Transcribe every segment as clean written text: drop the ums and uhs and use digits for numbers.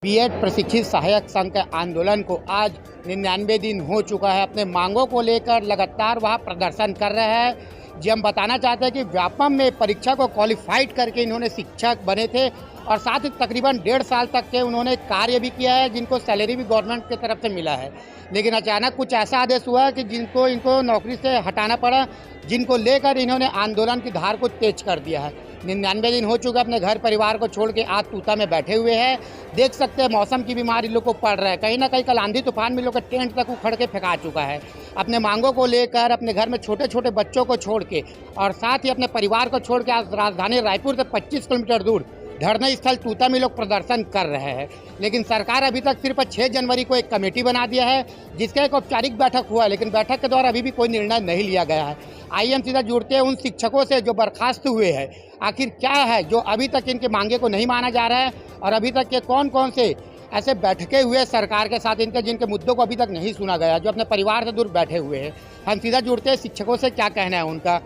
BEd प्रशिक्षित सहायक संघ के आंदोलन को आज 99 दिन हो चुका है। अपने मांगों को लेकर लगातार वह प्रदर्शन कर रहे हैं। जी हम बताना चाहते हैं कि व्यापम में परीक्षा को क्वालिफाइड करके इन्होंने शिक्षक बने थे और साथ ही तकरीबन 1.5 साल तक के उन्होंने कार्य भी किया है, जिनको सैलरी भी गवर्नमेंट की तरफ से मिला है। लेकिन अचानक कुछ ऐसा आदेश हुआ कि इनको नौकरी से हटाना पड़ा, जिनको लेकर इन्होंने आंदोलन की धार को तेज कर दिया है। 99 दिन हो चुके, अपने घर परिवार को छोड़ के आज तूता में बैठे हुए हैं। देख सकते हैं मौसम की बीमारी लोग को पड़ रहा है। कहीं ना कहीं कल आंधी तूफान में लोग का टेंट तक उखड़ के फेंका चुका है। अपने मांगों को लेकर अपने घर में छोटे छोटे बच्चों को छोड़ के और साथ ही अपने परिवार को छोड़ के आज राजधानी रायपुर से 25 किलोमीटर दूर धरना स्थल तूता में लोग प्रदर्शन कर रहे हैं। लेकिन सरकार अभी तक सिर्फ 6 जनवरी को एक कमेटी बना दिया है, जिसका एक औपचारिक बैठक हुआ है, लेकिन बैठक के द्वारा अभी भी कोई निर्णय नहीं लिया गया है। आइए हम सीधा जुड़ते हैं उन शिक्षकों से जो बर्खास्त हुए हैं। आखिर क्या है जो अभी तक इनके मांगे को नहीं माना जा रहा है और अभी तक के कौन कौन से ऐसे बैठके हुए सरकार के साथ इनके, जिनके मुद्दों को अभी तक नहीं सुना गया, जो अपने परिवार से दूर बैठे हुए हैं। हम सीधा जुड़ते हैं शिक्षकों से, क्या कहना है उनका।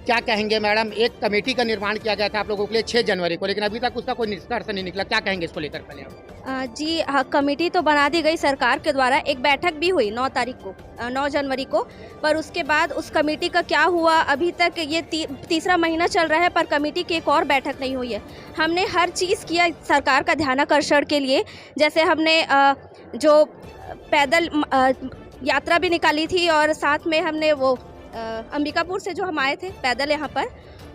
क्या कहेंगे मैडम? एक कमेटी का निर्माण किया गया था आप लोगों के लिए 6 जनवरी को, लेकिन अभी तक उसका कोई निष्कर्ष नहीं निकला। क्या कहेंगे इसको लेकर पहले आप? जी हाँ, कमेटी तो बना दी गई सरकार के द्वारा। एक बैठक भी हुई 9 तारीख को, 9 जनवरी को, पर उसके बाद उस कमेटी का क्या हुआ अभी तक ये तीसरा महीना चल रहा है, पर कमेटी की एक और बैठक नहीं हुई है। हमने हर चीज़ किया सरकार का ध्यानाकर्षण के लिए, जैसे हमने जो पैदल यात्रा भी निकाली थी और साथ में हमने वो अंबिकापुर से जो हम आए थे पैदल यहाँ पर,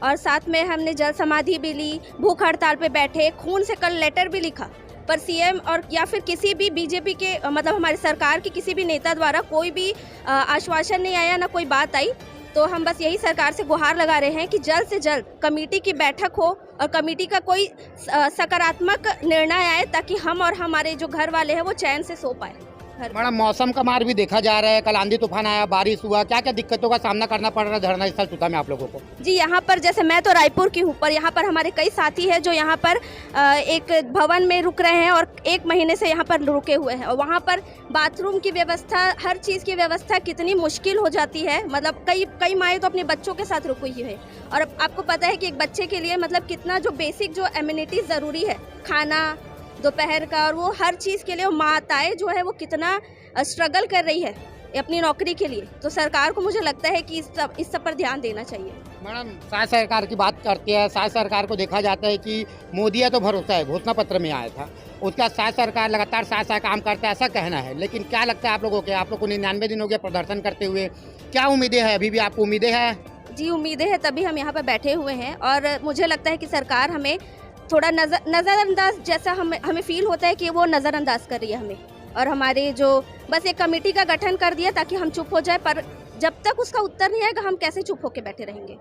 और साथ में हमने जल समाधि भी ली, भूख हड़ताल पे बैठे, खून से कल लेटर भी लिखा, पर सीएम और या फिर किसी भी बीजेपी के मतलब हमारी सरकार के किसी भी नेता द्वारा कोई भी आश्वासन नहीं आया, ना कोई बात आई। तो हम बस यही सरकार से गुहार लगा रहे हैं कि जल्द से जल्द कमेटी की बैठक हो और कमेटी का कोई सकारात्मक निर्णय आए, ताकि हम और हमारे जो घर वाले हैं वो चैन से सो पाए। मैडम, मौसम का मार भी देखा जा रहा है। कल आंधी तूफान आया, बारिश हुआ, क्या क्या दिक्कतों का सामना करना पड़ रहा है धरना स्थल तूता में आप लोगों को? जी, यहाँ पर जैसे मैं तो रायपुर की हूँ, पर यहाँ पर हमारे कई साथी हैं जो यहाँ पर एक भवन में रुक रहे हैं और 1 महीने से यहाँ पर रुके हुए हैं। और वहाँ पर बाथरूम की व्यवस्था, हर चीज़ की व्यवस्था कितनी मुश्किल हो जाती है। मतलब कई माएँ तो अपने बच्चों के साथ रुकी हुई है। और अब आपको पता है कि एक बच्चे के लिए मतलब कितना जो बेसिक जो एमिनिटीज़ ज़रूरी है, खाना, दोपहर का, और वो हर चीज़ के लिए माताएं जो है वो कितना स्ट्रगल कर रही है अपनी नौकरी के लिए। तो सरकार को मुझे लगता है कि इस सब पर ध्यान देना चाहिए। मैडम, शायद सरकार की बात करते हैं, शायद सरकार को देखा जाता है कि मोदी है तो भरोसा है, घोषणा पत्र में आया था उसका, शायद सरकार लगातार शायद काम करता है, ऐसा कहना है। लेकिन क्या लगता है आप लोगों के, आप लोग को 99 दिन हो गया प्रदर्शन करते हुए, क्या उम्मीदें हैं? अभी भी आपको उम्मीदें हैं? जी, उम्मीदें हैं, तभी हम यहाँ पर बैठे हुए हैं। और मुझे लगता है कि सरकार हमें थोड़ा नज़रअंदाज जैसा हमें फील होता है कि वो नज़रअंदाज कर रही है हमें, और हमारे जो बस एक कमेटी का गठन कर दिया ताकि हम चुप हो जाए, पर जब तक उसका उत्तर नहीं आएगा हम कैसे चुप होकर बैठे रहेंगे।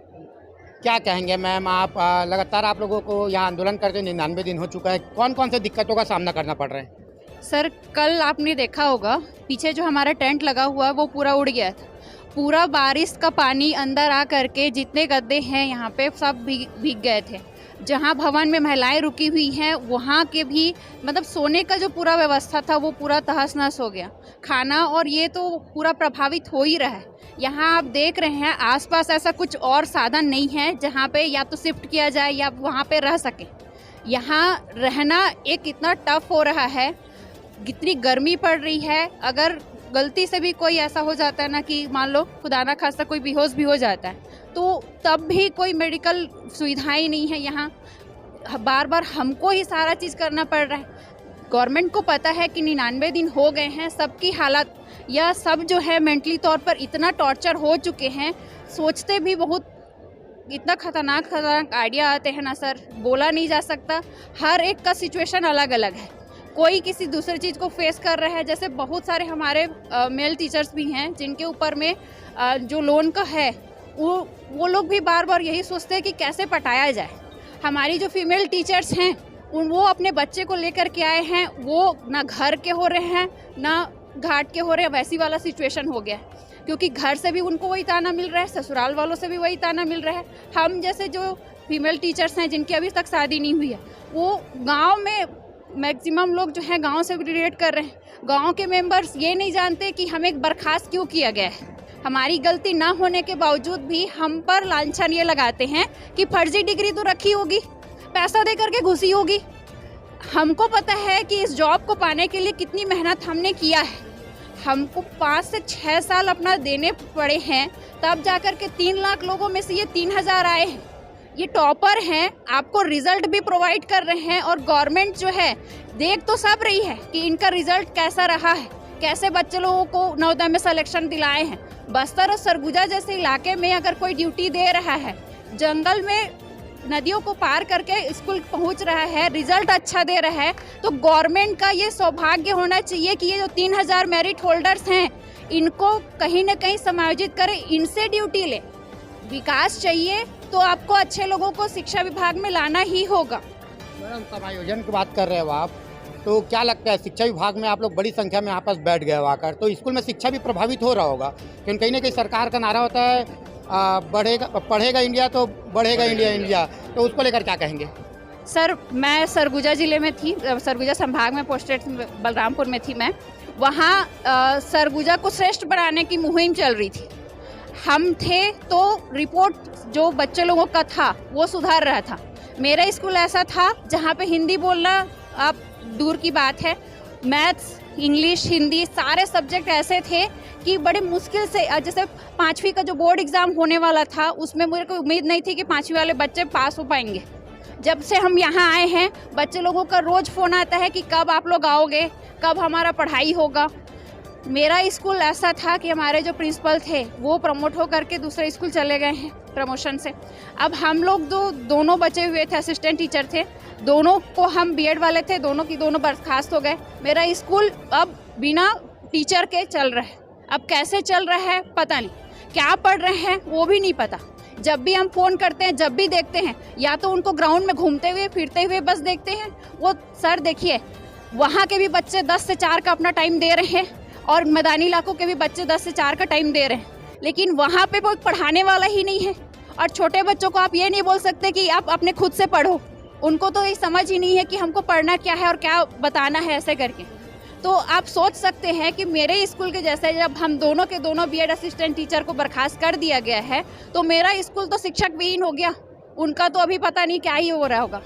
क्या कहेंगे मैम आप? लगातार आप लोगों को यहाँ आंदोलन करते 99 दिन हो चुका है, कौन कौन से दिक्कतों का सामना करना पड़ रहा है? सर, कल आपने देखा होगा पीछे जो हमारा टेंट लगा हुआ है वो पूरा उड़ गया था। पूरा बारिश का पानी अंदर आ करके जितने गद्दे हैं यहाँ पे सब भीग गए थे। जहाँ भवन में महिलाएं रुकी हुई हैं वहाँ के भी मतलब सोने का जो पूरा व्यवस्था था वो पूरा तहस नहस हो गया। खाना और ये तो पूरा प्रभावित हो ही रहा है। यहाँ आप देख रहे हैं आसपास ऐसा कुछ और साधन नहीं है जहाँ पे या तो शिफ्ट किया जाए या वहाँ पे रह सके। यहाँ रहना एक इतना टफ हो रहा है, इतनी गर्मी पड़ रही है। अगर गलती से भी कोई ऐसा हो जाता है ना कि मान लो खुदा ना खास्ता कोई बेहोश भी हो जाता है, तो तब भी कोई मेडिकल सुविधाएं नहीं है। यहाँ बार बार हमको ही सारा चीज़ करना पड़ रहा है। गवर्नमेंट को पता है कि 99 दिन हो गए हैं, सबकी हालत या सब जो है मेंटली तौर पर इतना टॉर्चर हो चुके हैं, सोचते भी बहुत इतना खतरनाक आइडिया आते हैं ना सर, बोला नहीं जा सकता। हर एक का सिचुएशन अलग अलग है, कोई किसी दूसरी चीज़ को फेस कर रहा है। जैसे बहुत सारे हमारे मेल टीचर्स भी हैं जिनके ऊपर में जो लोन का है वो लोग भी बार बार यही सोचते हैं कि कैसे पटाया जाए। हमारी जो फीमेल टीचर्स हैं वो अपने बच्चे को लेकर के आए हैं, वो ना घर के हो रहे हैं ना घाट के हो रहे हैं, वैसी वाला सिचुएशन हो गया है। क्योंकि घर से भी उनको वही ताना मिल रहा है, ससुराल वालों से भी वही ताना मिल रहा है। हम जैसे जो फीमेल टीचर्स हैं जिनकी अभी तक शादी नहीं हुई है, वो गाँव में मैक्सिमम लोग जो है गांव से रिलेट कर रहे हैं। गांव के मेंबर्स ये नहीं जानते कि हमें बर्खास्त क्यों किया गया है। हमारी गलती ना होने के बावजूद भी हम पर लांछन ये लगाते हैं कि फर्जी डिग्री तो रखी होगी, पैसा दे करके घुसी होगी। हमको पता है कि इस जॉब को पाने के लिए कितनी मेहनत हमने किया है। हमको 5 से 6 साल अपना देने पड़े हैं, तब जाकर के 3 लाख लोगों में से ये 3000 आए हैं। ये टॉपर हैं, आपको रिजल्ट भी प्रोवाइड कर रहे हैं और गवर्नमेंट जो है देख तो सब रही है कि इनका रिजल्ट कैसा रहा है, कैसे बच्चे लोगों को नवोदय में सिलेक्शन दिलाए हैं। बस्तर और सरगुजा जैसे इलाके में अगर कोई ड्यूटी दे रहा है, जंगल में नदियों को पार करके स्कूल पहुंच रहा है, रिजल्ट अच्छा दे रहा है, तो गवर्नमेंट का ये सौभाग्य होना चाहिए कि ये जो 3000 मेरिट होल्डर्स हैं इनको कहीं ना कहीं समायोजित करें, इनसे ड्यूटी ले। विकास चाहिए तो आपको अच्छे लोगों को शिक्षा विभाग में लाना ही होगा। मैडम, समायोजन की बात कर रहे हो आप, तो क्या लगता है शिक्षा विभाग में आप लोग बड़ी संख्या में आपस बैठ गए हो आकर, तो स्कूल में शिक्षा भी प्रभावित हो रहा होगा, क्योंकि कहीं ना कहीं सरकार का नारा होता है पढ़ेगा इंडिया तो बढ़ेगा इंडिया, तो उसको लेकर क्या कहेंगे? सर, मैं सरगुजा जिले में थी, सरगुजा संभाग में पोस्टेड बलरामपुर में थी मैं। वहाँ सरगुजा को श्रेष्ठ बनाने की मुहिम चल रही थी। हम थे तो रिपोर्ट जो बच्चे लोगों का था वो सुधार रहा था। मेरा स्कूल ऐसा था जहाँ पे हिंदी बोलना अब दूर की बात है, मैथ्स, इंग्लिश, हिंदी सारे सब्जेक्ट ऐसे थे कि बड़े मुश्किल से, जैसे 5वीं का जो बोर्ड एग्ज़ाम होने वाला था उसमें मेरे को उम्मीद नहीं थी कि 5वीं वाले बच्चे पास हो पाएंगे। जब से हम यहाँ आए हैं बच्चे लोगों का रोज़ फ़ोन आता है कि कब आप लोग आओगे, कब हमारा पढ़ाई होगा। मेरा स्कूल ऐसा था कि हमारे जो प्रिंसिपल थे वो प्रमोट हो करके दूसरे स्कूल चले गए हैं प्रमोशन से। अब हम लोग दोनों बचे हुए थे, असिस्टेंट टीचर थे, दोनों को हम बीएड वाले थे, दोनों की दोनों बर्खास्त हो गए। मेरा स्कूल अब बिना टीचर के चल रहा है। अब कैसे चल रहा है पता नहीं, क्या पढ़ रहे हैं वो भी नहीं पता। जब भी हम फ़ोन करते हैं, जब भी देखते हैं, या तो उनको ग्राउंड में घूमते हुए फिरते हुए बस देखते हैं। वो सर देखिए, वहाँ के भी बच्चे 10 से 4 का अपना टाइम दे रहे हैं और मैदानी इलाकों के भी बच्चे 10 से 4 का टाइम दे रहे हैं, लेकिन वहाँ पे कोई पढ़ाने वाला ही नहीं है। और छोटे बच्चों को आप ये नहीं बोल सकते कि आप अपने खुद से पढ़ो, उनको तो ये समझ ही नहीं है कि हमको पढ़ना क्या है और क्या बताना है ऐसे करके। तो आप सोच सकते हैं कि मेरे स्कूल के जैसे जब हम दोनों के दोनों बीएड असिस्टेंट टीचर को बर्खास्त कर दिया गया है तो मेरा स्कूल तो शिक्षक विहीन हो गया, उनका तो अभी पता नहीं क्या ही हो रहा होगा।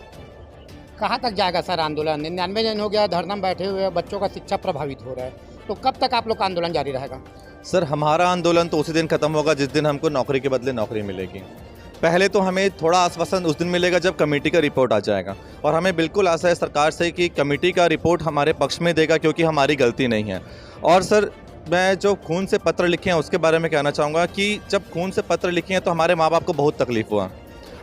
कहाँ तक जाएगा सर आंदोलन? 99 दिन हो गया धरना में बैठे हुए, बच्चों का शिक्षा प्रभावित हो रहा है, तो कब तक आप लोग का आंदोलन जारी रहेगा? सर, हमारा आंदोलन तो उसी दिन खत्म होगा जिस दिन हमको नौकरी के बदले नौकरी मिलेगी। पहले तो हमें थोड़ा आश्वासन उस दिन मिलेगा जब कमेटी का रिपोर्ट आ जाएगा, और हमें बिल्कुल आशा है सरकार से कि कमेटी का रिपोर्ट हमारे पक्ष में देगा, क्योंकि हमारी गलती नहीं है। और सर, मैं जो खून से पत्र लिखे हैं उसके बारे में कहना चाहूँगा कि जब खून से पत्र लिखे हैं तो हमारे माँ बाप को बहुत तकलीफ हुआ।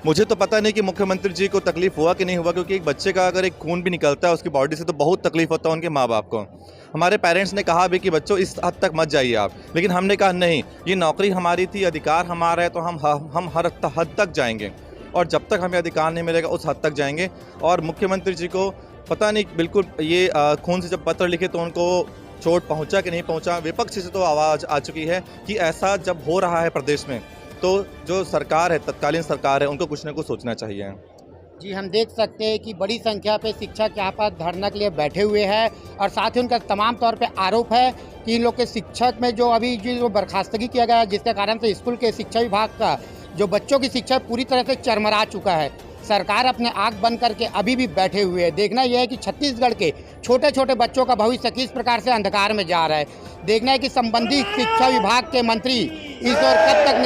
मुझे तो पता नहीं कि मुख्यमंत्री जी को तकलीफ हुआ कि नहीं हुआ, क्योंकि एक बच्चे का अगर एक खून भी निकलता है उसकी बॉडी से तो बहुत तकलीफ होता है उनके माँ बाप को। हमारे पेरेंट्स ने कहा भी कि बच्चों इस हद तक मत जाइए आप, लेकिन हमने कहा नहीं, ये नौकरी हमारी थी, अधिकार हमारा है, तो हम हर हद तक जाएंगे, और जब तक हमें अधिकार नहीं मिलेगा उस हद तक जाएंगे। और मुख्यमंत्री जी को पता नहीं बिल्कुल ये खून से जब पत्र लिखे तो उनको चोट पहुँचा कि नहीं पहुँचा। विपक्ष से तो आवाज़ आ चुकी है कि ऐसा जब हो रहा है प्रदेश में तो जो सरकार है, तत्कालीन सरकार है, उनको कुछ न कुछ सोचना चाहिए। जी, हम देख सकते हैं कि बड़ी संख्या पे शिक्षक यहाँ पर धरना के लिए बैठे हुए हैं, और साथ ही उनका तमाम तौर पे आरोप है कि इन लोग के शिक्षक में जो अभी जो बर्खास्तगी किया गया है, जिसके कारण से स्कूल के शिक्षा विभाग का जो बच्चों की शिक्षा पूरी तरह से चरमरा चुका है। सरकार अपने आंख बंद करके अभी भी बैठे हुए है। देखना यह है कि छत्तीसगढ़ के छोटे छोटे बच्चों का भविष्य किस प्रकार से अंधकार में जा रहा है। देखना है कि संबंधित शिक्षा विभाग के मंत्री इस ओर कब तक